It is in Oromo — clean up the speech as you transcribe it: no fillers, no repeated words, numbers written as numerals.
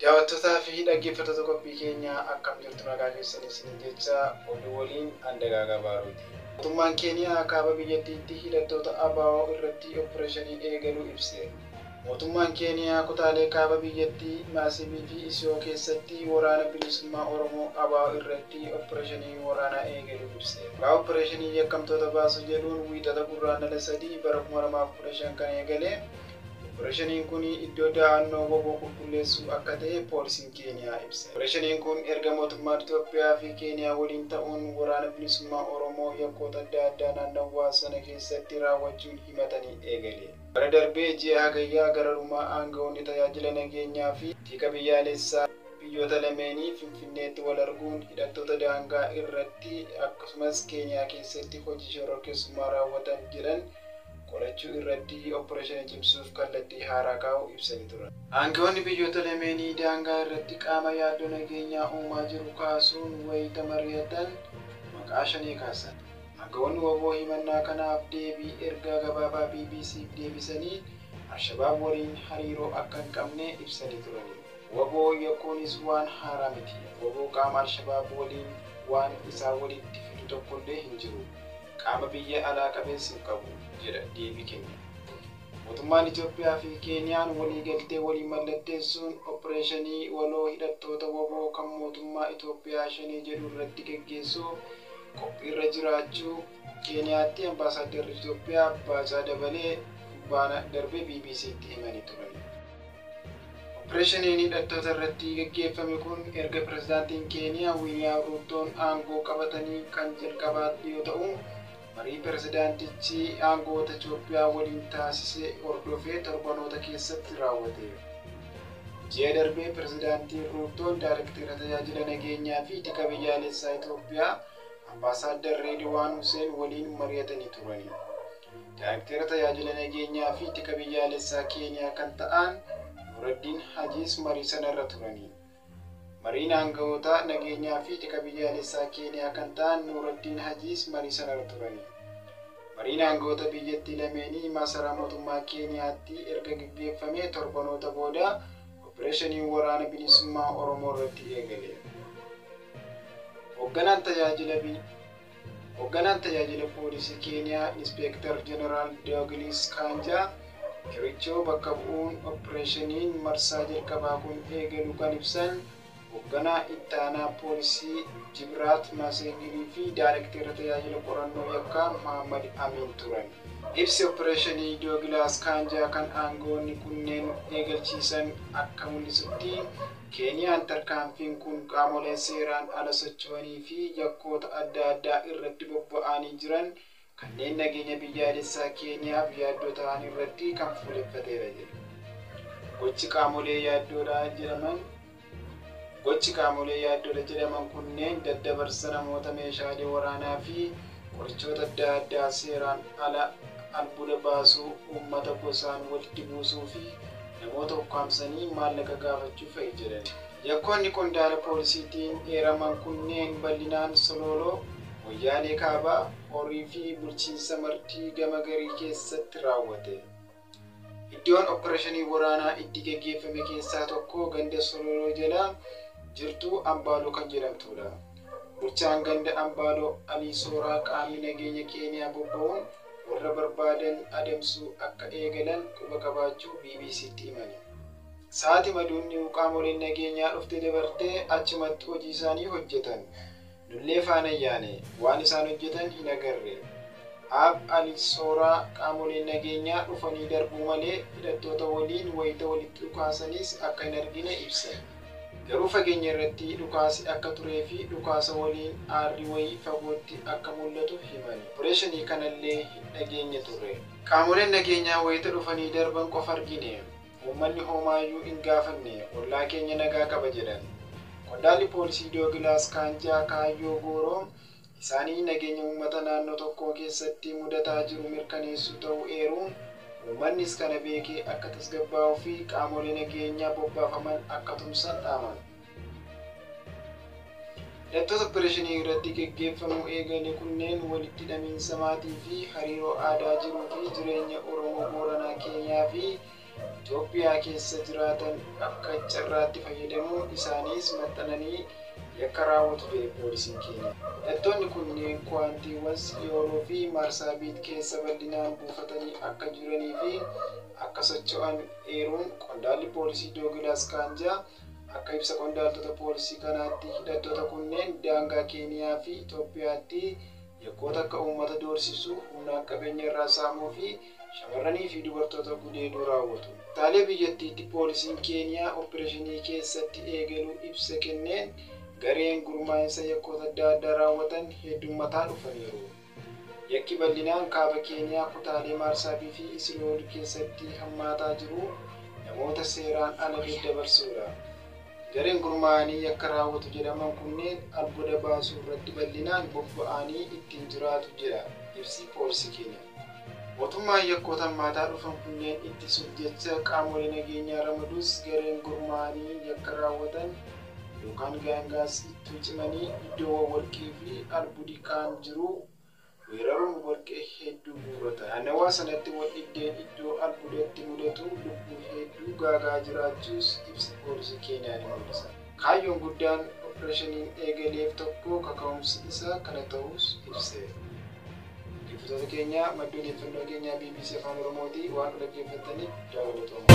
Daawwattootaa fi dhaggeeffattoota qophii keenyaa akkam jirtu nagaa keessanii isin jecha oduu waliin Andagaagaa Baaruuti. Mootummaan Keeniyaa kaaba biyyattiitti hidhattoota ABO irratti opereeshinii eegaluu ibse. Mootummaan Keeniyaa kutaalee kaaba biyyattii Maasibii fi Isiyoo keessatti waraana bilisummaa Oromoo ABO irratti opereeshinii waraanaa eegaluu ibse. Opereeshinii yakkamtoota baasu jedhuun wiixata gurraandhala 3 bara 2015 kan eegale. Opereeshiniin kun iddoo dahannoo WBO qulqulleessuu akka ta'e poolisiin Keeniyaa ibse. Opereeshiniin kun erga mootummaan Itoophiyaa fi Keeniyaa waliin ta'uun waraana bilisummaa Oromoo yakkoota adda addaa naannawaa sana keessatti raawwachuun himatanii eegale. Bara darbee ji'a hagayyaa gararummaa aangawoonni tajaajila nageenyaa fi tika biyyaalessaa biyyoota lameenii Finfinneetti wal arguun hidhattoota daangaa irratti akkasumas Keeniyaa keessatti hojii shororkeessummaa raawwatan jedhan qorachuu irratti opereeshinii cimsuuf kallattii haaraa kaa'uu ibsanii turan. Aangawoonni biyyoota lameenii daangaa irratti qaama yaaddoo nageenyaa uumaa jiru kaasuun wayita mari'atan maqaa shanii kaasan. Aangawoonni WBO himannaa kanaaf deebii ergaa gabaabaa BBC'f deebisanii Alshabaab waliin hariiroo akka hin qabne ibsanii turani. WBO yakkuunis waan haaraa miti. WBO qaama Alshabaab waliin waan isaa walitti fidu tokkollee hin jiru. Qaama biyya alaa qabeessi hin qabu jedha deebii kenna. Mootummaan Itoophiyaa fi Keeniyaan waliigaltee waliin mallatteessuun opereeshinii waloo hidhattoota WBO kan mootummaa Itoophiyaa shanee jedhu irratti gaggeessuu qophiirra jiraachuu Keeniyaatti ambaasaaddarri Itoophiyaa Baacaa Dabalee baana darbee BBC'tti himanii turan. Opereeshiniin hidhattoota irratti gaggeeffame kun erga pirezidaantiin Keeniyaa Wiiliyaam Ruutoon aangoo qabatanii kan jalqabaate yoo ta'u, marii pirezidaantichi aangoota Itoophiyaa waliin taasise hordofee torbanoota keessatti raawwate. Ji'a darbee pirezidaantiin Ruutoon Daayirektara tajaajila nageenyaa fi tika biyyaalessaa Itoophiyaa ambaasaadder Reediwaan Huseen waliin mari'atanii turani. Daayirektara tajaajila nageenyaa fi tika biyyaalessaa Keeniyaa kan ta'an Nuraddiin Hajiis marii sanarra turani. Mariin aangawoota nageenyaa fi tika biyyaalessaa Keeniyaa kan ta'an Nuraddiin Hajiis marii sanarra turani. Mariin aangawoota biyyattii lameenii masaraa mootummaa Keeniyaatti erga gaggeeffame torbanoota booda opereeshiniin waraana bilisummaa Oromoo irratti eegale. Hoogganaan tajaajila poolisii Keeniyaa Inspektar Jeneraal Douglas Kanja Kirichoo bakka bu'uun opereeshiniin marsaa jalqabaa kun eegalu kan ibsan hoogganaa itti aanaa poolisii Jibraat Masengirii fi Daayirektara tajaajila qorannoo yakkaa Muhammad Amin turan. Ibsi opereeshinii Douglas Kanja kan aangawoonni kunneen eegalchiisan akka mul'isutti Keeniyaan tarkaanfiin kun qaamolee seeraan ala socho'anii fi yakkoota adda addaa irratti bobba'anii jiran kanneen nageenya biyyaalessaa Keeniyaaf yaaddoo ta'an irratti kan fuulleffateera jedhu. Gochi qaamolee yaaddoodha jedhaman kunneen daddabarsa namoota meeshaalee waraanaa fi qorichoota adda addaa seeraan ala albuuda baasuu, uummata gosaan walitti buusuu fi namoota ukkaamsanii maallaqa gaafachuu fa'i jedhan. Yakkoonni qondaala poolisiitiin eeraman kunneen bal'inaan Sololoo, Moyyaalee Kaabaa, Horii fi bulchiinsa Martii gama garii keessatti raawwate. Iddoon opereeshinii waraanaa itti gaggeeffame keessaa tokko ganda Sololoo jala jirtu Ambaaloo kan jedhamtudha. Bulchaan ganda Ambaaloo Alii Sooraa qaamni nageenya Keeniyaa bobba'uun warra barbaadan adamsuu akka eegalan quba qabaachuu BBC'tti himani. Sa'aatii maduunni qaamoleen nageenyaa dhufte dabartee achumatti hojii isaanii hojjetan. Nullee faana yaane waan isaan hojjetan hin agarre. Alii Sooraa qaamoleen nageenyaa dhufanii darbuu malee hidhattoota waliin wayita walitti dhukaasanis akka hin argine ibsan. Garuu fageenya irratti dhukaasi akka turee fi dhukaasa waliin aarri wayii fagootti akka mul'atu himani. Opereeshinii kanallee hin dhageenye turre. Qaamoleen nageenyaa wayita dhufanii darban qofa argine. Uummanni homaayyuu hin gaafanne ollaa keenya nagaa qaba jedhan. Qondaalli poolisii Douglas Kanja kaayyoo gooroo isaanii nageenya uummata naannoo tokkoo keessatti mudataa jiru mirkaneessuu ta'uu eeruun uummannis kana beekee akka tasgabbaa'uu fi qaamolee nageenyaa bobbaafaman akka tumsan dhaaman. Hidhattoota opereeshinii irratti gaggeeffamuu eegale kunneen walitti hidhamiinsa maatii fi hariiroo aadaa jiruu fi jireenya Oromoo Booranaa Keeniyaa fi Itoophiyaa keessa jiraatan akka carraatti fayyadamuun isaanis maxxananii yakka raawwatu jedhe poolisiin keenya. Hidhattoonni kunneen kwaantiiwwan Siyooloo fi Marsaabiit keessa bal'inaan buufatanii akka jiranii fi akka socho'an eeruun qondaalli poolisii Doogilaas Kaanjaa akka ibsa qondaaltota poolisii kanaatti hidhattoota kunneen daangaa Keeniyaa fi Itoophiyaatti yakkoota akka uummata doorsisuu, humnaan qabeenya irraa saamuu fi shamarranii fi dubartoota gudeeduu raawwatu. Taalee biyyattiitti poolisiin Keeniyaa opereeshinii keessatti eegaluu ibsa kenneen gareen gurmaa'insa yakkoota adda addaa raawwatan heddummataa dhufaniiru. Yakki bal'inaan kaaba Keeniyaa kutaalee Marsaabii fi Isilool keessatti hammaataa jiru namoota seeraan ala daddabarsuudha. Gareen gurmaa'anii yakka raawwatu jedhaman kunneen albuuda baasuu irratti bal'inaan bobba'anii ittiin jiraatu jedha ibsi poolisii Keeniyaa. Mootummaan yakkoota hammaataa dhufan kunneen ittisuuf jecha qaamolee nageenyaa ramaduus gareen gurmaa'anii yakka raawwatan yookaan gaangaas itti cimanii iddoowwan warqii fi albuudii kaan jiru weeraruun warqee hedduu guurrata. Naannawaa sanatti wal dhibdeen iddoo albuudatti mudatu lubbuu hedduu gaagaa jiraachuus ibsa poolisii Keeniyaa ni mul'isa. Kaayyoon guddaan opereeshiniin eegaleef tokko kaka'umsi isaa kana ta'us ibseera. Dhaggeeffattoota keenya madda odeeffannoo keenyaa BBC Afaan Oromootii waan dhaggeeffataniif jaallatama.